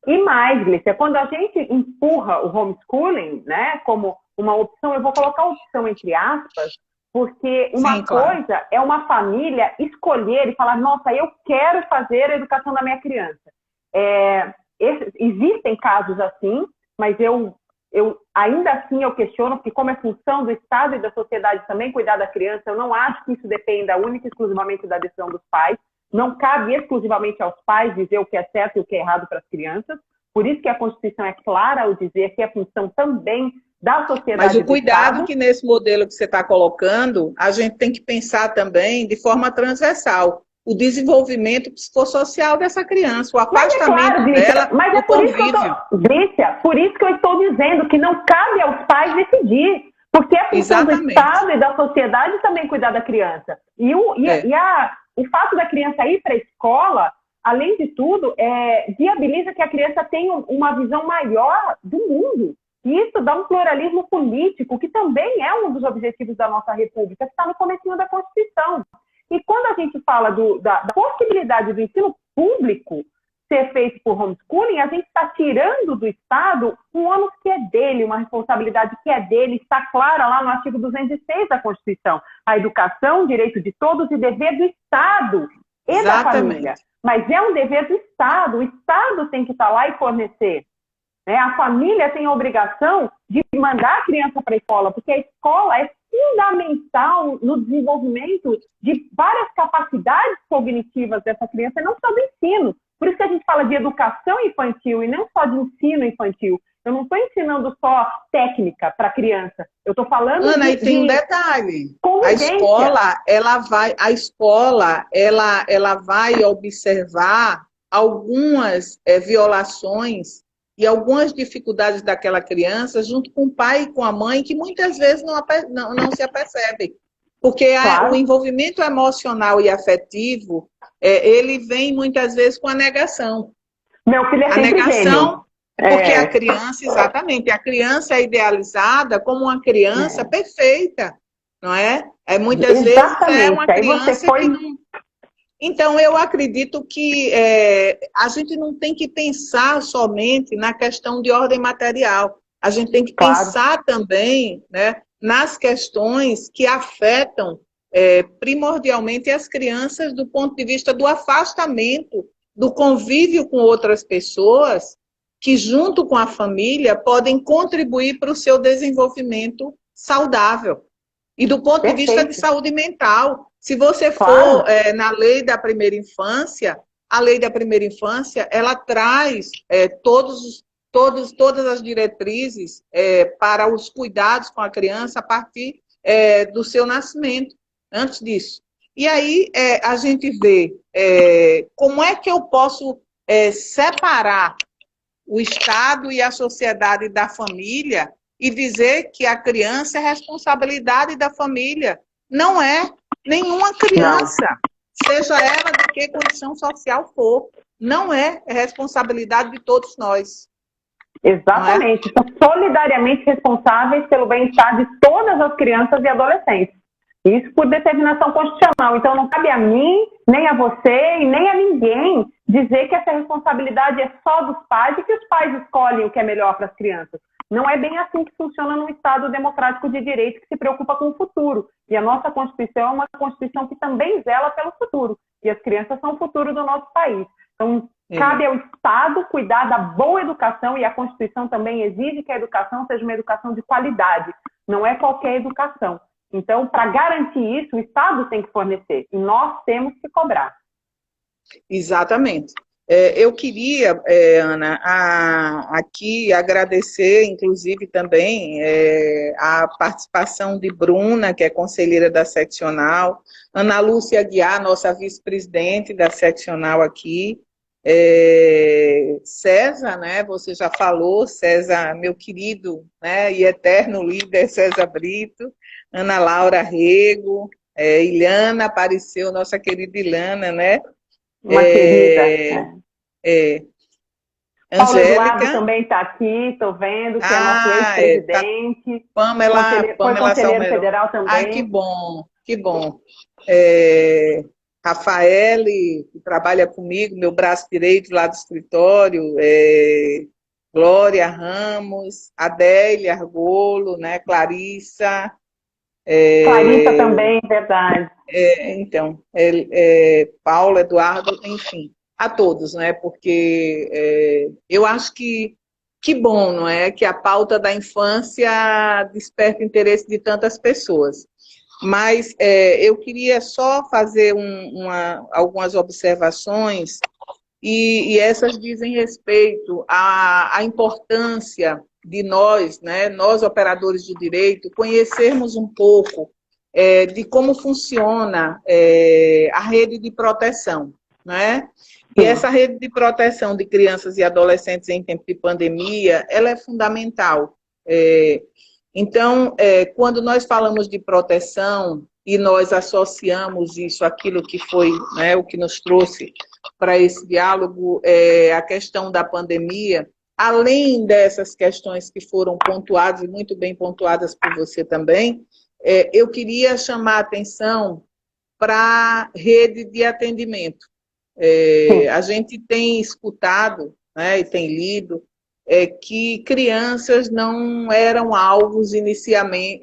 E mais, Glícia, quando a gente empurra o homeschooling, né, como uma opção, eu vou colocar opção entre aspas, porque uma Sim, claro. coisa é uma família escolher e falar, nossa, eu quero fazer a educação da minha criança. Existem casos assim, mas eu ainda assim eu questiono, porque como é função do Estado e da sociedade também cuidar da criança, eu não acho que isso dependa única e exclusivamente da decisão dos pais. Não cabe exclusivamente aos pais dizer o que é certo e o que é errado para as crianças. Por isso que a Constituição é clara ao dizer que é função também da sociedade. Mas o cuidado do Estado. que nesse modelo que você está colocando, a gente tem que pensar também de forma transversal. O desenvolvimento psicossocial dessa criança, o afastamento dela mas é do por isso que convívio. Glícia, por isso que eu estou dizendo que não cabe aos pais decidir, porque é função do Estado e da sociedade também cuidar da criança. O fato da criança ir para a escola, além de tudo, viabiliza que a criança tenha uma visão maior do mundo. E isso dá um pluralismo político, que também é um dos objetivos da nossa República, que está no comecinho da Constituição. E quando a gente fala da possibilidade do ensino público ser feito por homeschooling, a gente está tirando do Estado um ônus que é dele, uma responsabilidade que é dele, está clara lá no artigo 206 da Constituição. A educação, direito de todos e dever do Estado e da família. Mas é um dever do Estado, o Estado tem que estar lá e fornecer. A família tem a obrigação de mandar a criança para a escola, porque a escola é fundamental no desenvolvimento de várias capacidades cognitivas dessa criança, não só do ensino. Por isso que a gente fala de educação infantil e não só de ensino infantil. Eu não estou ensinando só técnica para a criança. Eu estou falando Ana, e tem um detalhe. A escola vai observar algumas violações e algumas dificuldades daquela criança junto com o pai e com a mãe, que muitas vezes não se apercebem. Porque o envolvimento emocional e afetivo, ele vem muitas vezes com a negação. Meu filho é a sempre negação, porque a criança, exatamente, a criança é idealizada como uma criança perfeita, não é? Muitas vezes é uma criança que não... Então, eu acredito que a gente não tem que pensar somente na questão de ordem material. A gente tem que pensar também, né, nas questões que afetam primordialmente as crianças do ponto de vista do afastamento, do convívio com outras pessoas, que junto com a família podem contribuir para o seu desenvolvimento saudável. E do ponto de vista de saúde mental. Se você for na lei da primeira infância, a lei da primeira infância, ela traz todas as diretrizes para os cuidados com a criança a partir do seu nascimento, antes disso. E aí a gente vê como é que eu posso separar o Estado e a sociedade da família e dizer que a criança é responsabilidade da família. Não é. Nenhuma criança, seja ela de que condição social for, não é responsabilidade de todos nós. Exatamente. São solidariamente responsáveis pelo bem-estar de todas as crianças e adolescentes. Isso por determinação constitucional. Então, não cabe a mim, nem a você e nem a ninguém dizer que essa responsabilidade é só dos pais e que os pais escolhem o que é melhor para as crianças. Não é bem assim que funciona num Estado democrático de direito que se preocupa com o futuro. E a nossa Constituição é uma Constituição que também zela pelo futuro. E as crianças são o futuro do nosso país. Então, cabe ao Estado cuidar da boa educação, e a Constituição também exige que a educação seja uma educação de qualidade. Não é qualquer educação. Então, para garantir isso, o Estado tem que fornecer. E nós temos que cobrar. Exatamente. Eu queria, Ana, aqui agradecer, inclusive, também a participação de Bruna, que é conselheira da seccional, Ana Lúcia Aguiar, nossa vice-presidente da seccional aqui, César, né, você já falou, César, meu querido, né, e eterno líder César Brito, Ana Laura Rego, Ilana apareceu, nossa querida Ilana, né? Uma querida. Paulo Eduardo Angélica também está aqui, estou vendo, que é nosso ex-presidente. Pamela Foi conselheiro federal também. Ai, que bom, que bom. Rafael, que trabalha comigo, meu braço direito lá do escritório, Glória Ramos, Adélia Argolo, né, Clarissa, Clarissa também, verdade. então, Paulo, Eduardo, enfim, a todos, né, porque eu acho que bom, não é, que a pauta da infância desperta o interesse de tantas pessoas. Mas eu queria só fazer algumas observações, e essas dizem respeito à importância de nós, né, nós operadores de direito, conhecermos um pouco de como funciona a rede de proteção, né? E essa rede de proteção de crianças e adolescentes em tempo de pandemia, ela é fundamental. Então, quando nós falamos de proteção e nós associamos isso àquilo que foi, né, o que nos trouxe para esse diálogo, a questão da pandemia, além dessas questões que foram pontuadas, e muito bem pontuadas por você também, eu queria chamar a atenção para a rede de atendimento. A gente tem escutado, né, e tem lido, que crianças não eram alvos inicialmente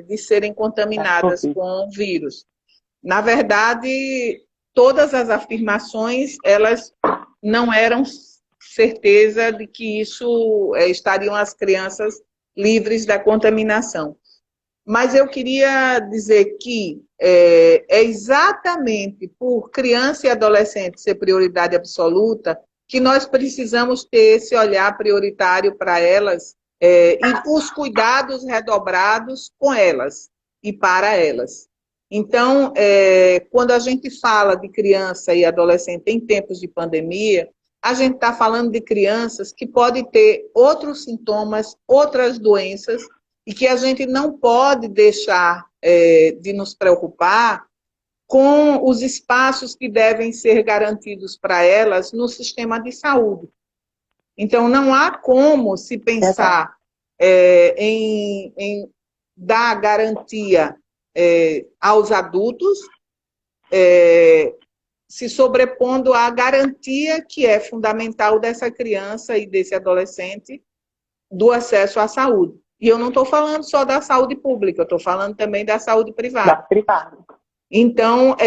de serem contaminadas com o vírus. Na verdade, todas as afirmações, elas não eram certeza de que isso estariam as crianças livres da contaminação. Mas eu queria dizer que é exatamente por criança e adolescente ser prioridade absoluta que nós precisamos ter esse olhar prioritário para elas e os cuidados redobrados com elas e para elas. Então, quando a gente fala de criança e adolescente em tempos de pandemia, a gente está falando de crianças que podem ter outros sintomas, outras doenças, e que a gente não pode deixar de nos preocupar com os espaços que devem ser garantidos para elas no sistema de saúde. Então, não há como se pensar em dar garantia aos adultos, se sobrepondo à garantia que é fundamental dessa criança e desse adolescente do acesso à saúde. E eu não estou falando só da saúde pública, eu estou falando também da saúde privada. Então,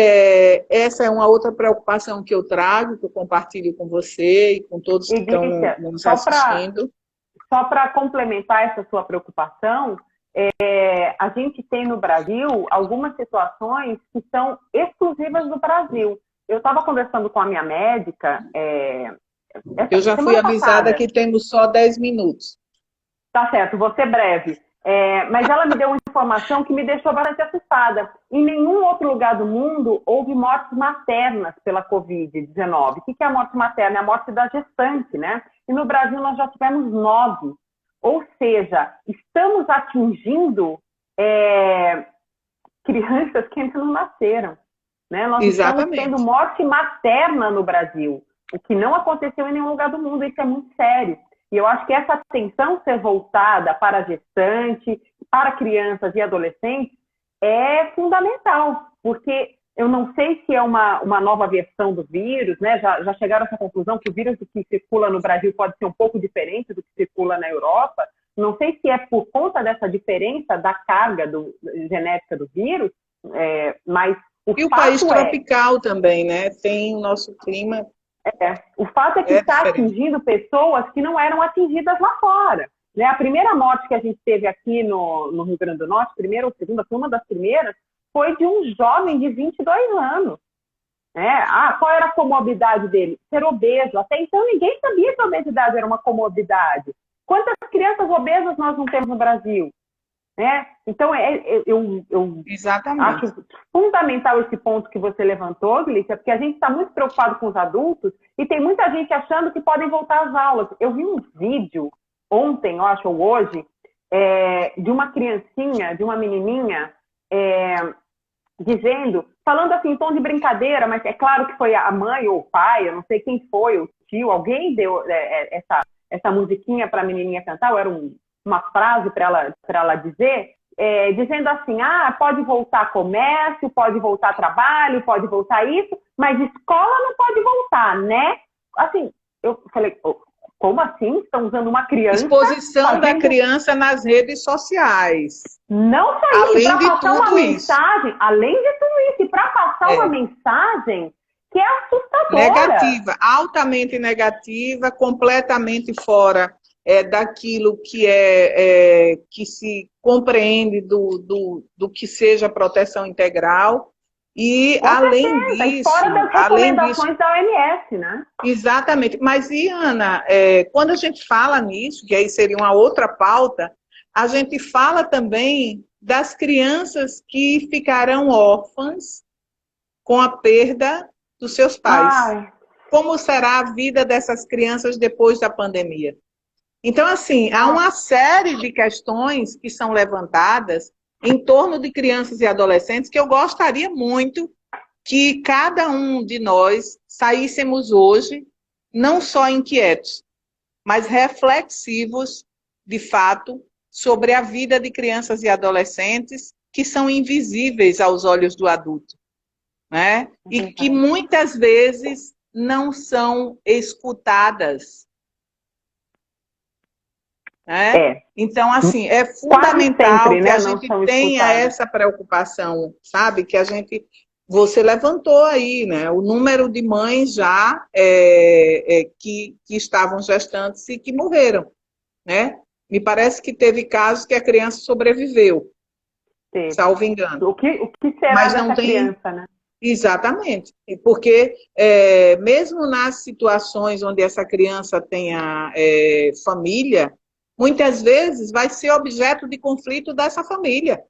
essa é uma outra preocupação que eu trago, que eu compartilho com você e com todos que estão nos assistindo. Só para complementar essa sua preocupação, a gente tem no Brasil algumas situações que são exclusivas do Brasil. Eu estava conversando com a minha médica. Eu já fui avisada que temos só 10 minutos. Tá certo, vou ser breve. Mas ela me deu uma informação que me deixou bastante assustada. Em nenhum outro lugar do mundo houve mortes maternas pela Covid-19. O que é a morte materna? É a morte da gestante, né? E no Brasil nós já tivemos 9. Ou seja, estamos atingindo crianças que ainda não nasceram. Né? Nós estamos tendo morte materna no Brasil, o que não aconteceu em nenhum lugar do mundo. Isso é muito sério. E eu acho que essa atenção ser voltada para a gestante, para crianças e adolescentes, é fundamental, porque eu não sei se é uma nova versão do vírus, né? Já chegaram a essa conclusão que o vírus que circula no Brasil pode ser um pouco diferente do que circula na Europa. Não sei se é por conta dessa diferença da carga genética do vírus, mas o país tropical também, né? Tem o nosso clima. O fato é que está atingindo pessoas que não eram atingidas lá fora. Né? A primeira morte que a gente teve aqui no Rio Grande do Norte, primeira ou segunda, foi uma das primeiras, foi de um jovem de 22 anos. Né? Qual era a comorbidade dele? Ser obeso. Até então ninguém sabia que a obesidade era uma comorbidade. Quantas crianças obesas nós não temos no Brasil? Né? Então, eu acho fundamental esse ponto que você levantou, Glícia, porque a gente está muito preocupado com os adultos e tem muita gente achando que podem voltar às aulas. Eu vi um vídeo ontem, eu acho, ou hoje, de uma criancinha, de uma menininha, falando assim, em tom de brincadeira, mas é claro que foi a mãe ou o pai, eu não sei quem foi, o tio, alguém deu essa musiquinha para a menininha cantar, ou era uma frase para ela dizer, dizendo assim, pode voltar comércio, pode voltar trabalho, pode voltar isso, mas escola não pode voltar, né? Assim, eu falei, Como assim? Estão usando uma criança? Exposição da criança nas redes sociais. Não só isso, além de passar uma tudo isso. mensagem, além de tudo isso, e para passar uma mensagem que é assustadora. Negativa, altamente negativa, completamente fora daquilo que se compreende do que seja proteção integral. E Com além certeza, disso, e fora das recomendações da OMS, né? Exatamente. Mas, e Ana, quando a gente fala nisso, que aí seria uma outra pauta, a gente fala também das crianças que ficarão órfãs com a perda dos seus pais. Ai. Como será a vida dessas crianças depois da pandemia? Então, assim, há uma série de questões que são levantadas em torno de crianças e adolescentes que eu gostaria muito que cada um de nós saíssemos hoje não só inquietos, mas reflexivos, de fato, sobre a vida de crianças e adolescentes que são invisíveis aos olhos do adulto, né? E que muitas vezes não são escutadas. Né? Então, assim, é fundamental sempre, que né, a gente tenha escutadas. essa preocupação, sabe? Que a gente... Você levantou aí, né? O número de mães já que estavam gestantes e que morreram, né? Me parece que teve casos que a criança sobreviveu, salvo engano. O que será mas dessa não tem... criança, né? Exatamente, porque mesmo nas situações onde essa criança tenha família, muitas vezes vai ser objeto de conflito dessa família.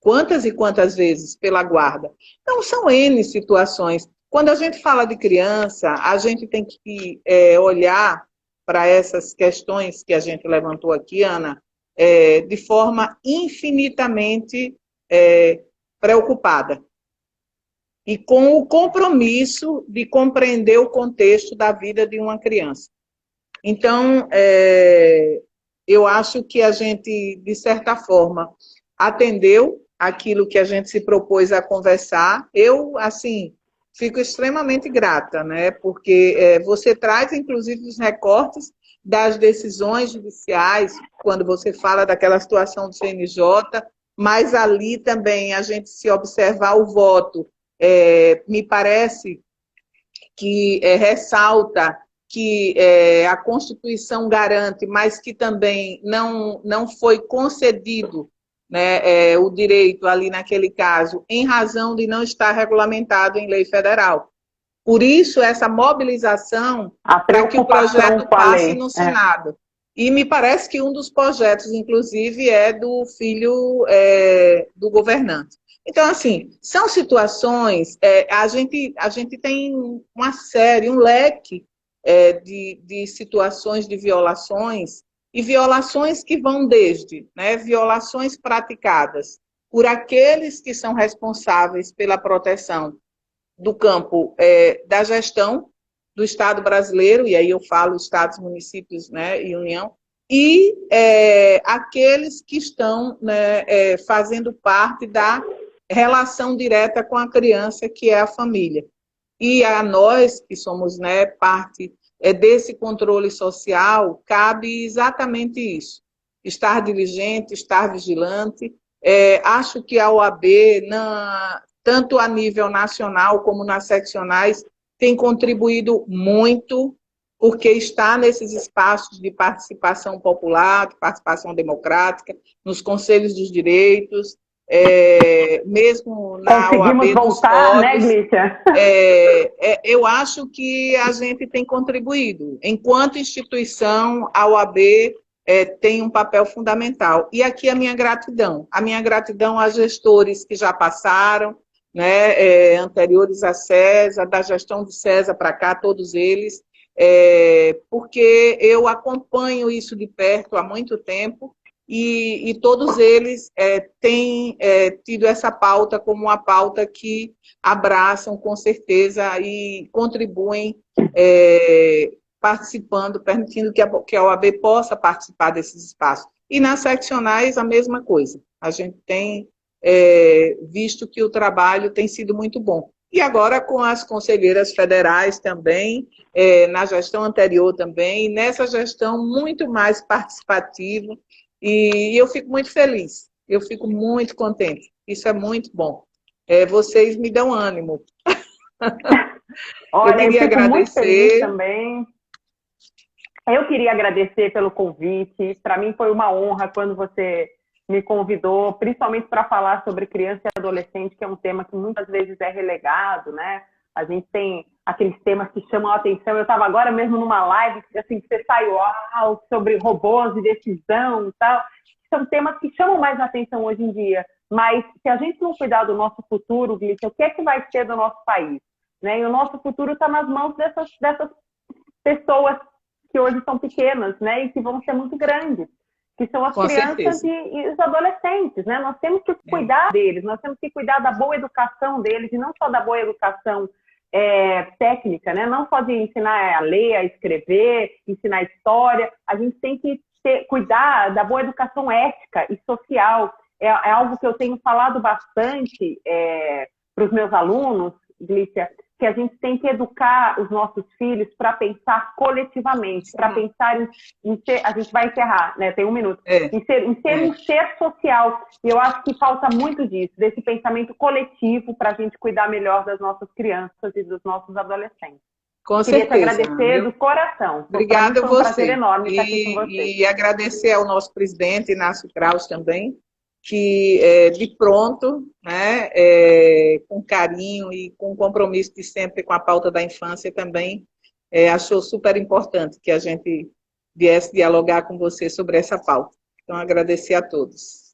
Quantas e quantas vezes pela guarda? Então, são N situações. Quando a gente fala de criança, a gente tem que olhar para essas questões que a gente levantou aqui, Ana, de forma infinitamente preocupada. E com o compromisso de compreender o contexto da vida de uma criança. Então, eu acho que a gente, de certa forma, atendeu aquilo que a gente se propôs a conversar. Eu, assim, fico extremamente grata, né? Porque você traz, inclusive, os recortes das decisões judiciais, quando você fala daquela situação do CNJ, mas ali também a gente se observar o voto, me parece que ressalta que a Constituição garante, mas que também não foi concedido, né, o direito ali naquele caso, em razão de não estar regulamentado em lei federal. Por isso, essa mobilização para que o projeto passe no Senado. E me parece que um dos projetos, inclusive, é do filho do governante. Então, assim, são situações, a gente tem uma série, um leque de situações de violações, e violações que vão desde, né, violações praticadas por aqueles que são responsáveis pela proteção do campo da gestão do Estado brasileiro, e aí eu falo estados, municípios, né, e União, e aqueles que estão, né, fazendo parte da relação direta com a criança, que é a família. E a nós, que somos, né, parte desse controle social, cabe exatamente isso. Estar diligente, estar vigilante. Acho que a OAB, tanto a nível nacional como nas seccionais, tem contribuído muito, porque está nesses espaços de participação popular, de participação democrática, nos conselhos dos direitos, mesmo na Conseguimos OAB voltar, dos né, Glícia? Eu acho que a gente tem contribuído. Enquanto instituição, a OAB tem um papel fundamental. E aqui a minha gratidão a gestores que já passaram, né, anteriores a César, da gestão de César para cá, todos eles, porque eu acompanho isso de perto há muito tempo, e todos eles têm tido essa pauta como uma pauta que abraçam com certeza e contribuem participando, permitindo que a OAB possa participar desses espaços. E nas seccionais, a mesma coisa. A gente tem visto que o trabalho tem sido muito bom. e agora com as conselheiras federais também, na gestão anterior também, nessa gestão muito mais participativa, e eu fico muito feliz, eu fico muito contente, isso é muito bom. Vocês me dão ânimo. Eu Olha, eu queria fico muito feliz agradecer. também. Eu queria agradecer pelo convite. Para mim foi uma honra quando você me convidou, principalmente para falar sobre criança e adolescente, que é um tema que muitas vezes é relegado, né? A gente tem aqueles temas que chamam a atenção. Eu estava agora mesmo numa live, assim, que você sai, uau, sobre robôs e decisão e tal. São temas que chamam mais a atenção hoje em dia. Mas se a gente não cuidar do nosso futuro, Glícia, o que é que vai ser do nosso país? Né? E o nosso futuro está nas mãos dessas pessoas que hoje são pequenas, né, e que vão ser muito grandes, que são as Com crianças certeza. e os adolescentes, né? Nós temos que cuidar deles, nós temos que cuidar da boa educação deles, e não só da boa educação técnica, né? Não só de ensinar a ler, a escrever, ensinar história, a gente tem que cuidar da boa educação ética e social. É algo que eu tenho falado bastante para os meus alunos, Glícia, que a gente tem que educar os nossos filhos para pensar coletivamente, para pensar em ser, a gente vai encerrar, né? Tem um minuto, em ser um ser social. E eu acho que falta muito disso, desse pensamento coletivo para a gente cuidar melhor das nossas crianças e dos nossos adolescentes. Com Queria te certeza, agradecer do coração. Para mim obrigada a foi um prazer você. enorme estar aqui com você. E agradecer ao nosso presidente, Inácio Kraus, também, que de pronto, né, com carinho e com compromisso de sempre com a pauta da infância também, achou super importante que a gente viesse dialogar com você sobre essa pauta. Então, agradecer a todos.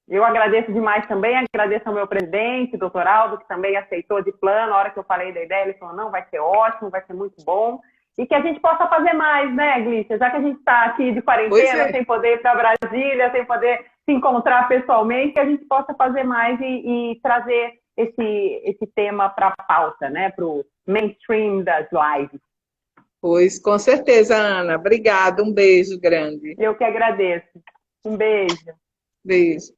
Eu agradeço demais também, agradeço ao meu presidente, doutor Aldo, que também aceitou de plano. A hora que eu falei da ideia, ele falou, não, vai ser ótimo, vai ser muito bom. E que a gente possa fazer mais, né, Glícia? Já que a gente está aqui de quarentena, sem poder ir para Brasília, sem poder se encontrar pessoalmente, que a gente possa fazer mais e trazer esse tema para a pauta, né, para o mainstream das lives. Pois, com certeza, Ana. Obrigada, um beijo grande. Eu que agradeço. Um beijo. Beijo.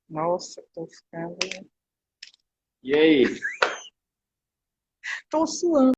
Nossa, tô ficando... E aí? Tô suando.